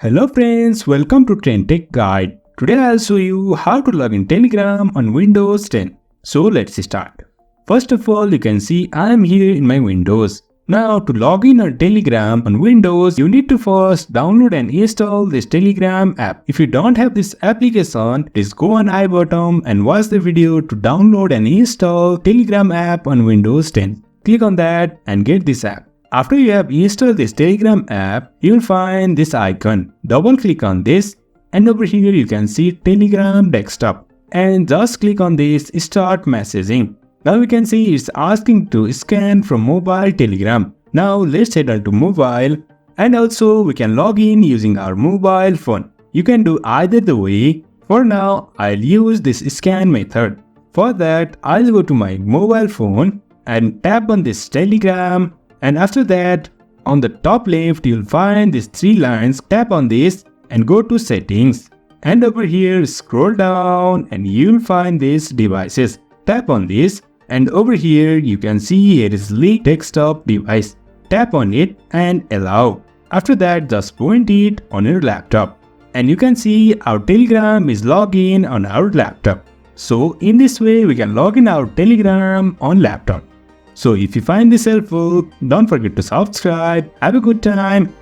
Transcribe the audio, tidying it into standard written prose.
Hello friends, welcome to TrendTechGuide. Today I'll show you how to log in Telegram on Windows 10. So let's start. First of all, you can see I am here in my Windows. Now to log in on Telegram on Windows, you need to first download and install this Telegram app. If you don't have this application, please go on I button and watch the video to download and install Telegram app on Windows 10. Click on that and get this app. After you have installed this Telegram app, you will find this icon. Double click on this and over here you can see Telegram desktop. And just click on this start messaging. Now you can see it's asking to scan from mobile Telegram. Now let's head on to mobile and also we can log in using our mobile phone. You can do either the way. For now, I'll use this scan method. For that, I'll go to my mobile phone and tap on this Telegram. And after that, on the top left, you'll find these three lines. Tap on this and go to settings. And over here, scroll down and you'll find these devices. Tap on this and over here, you can see here is link desktop device. Tap on it and allow. After that, just point it on your laptop. And you can see our Telegram is logged in on our laptop. So in this way, we can log in our Telegram on laptop. So if you find this helpful, don't forget to subscribe. Have a good time.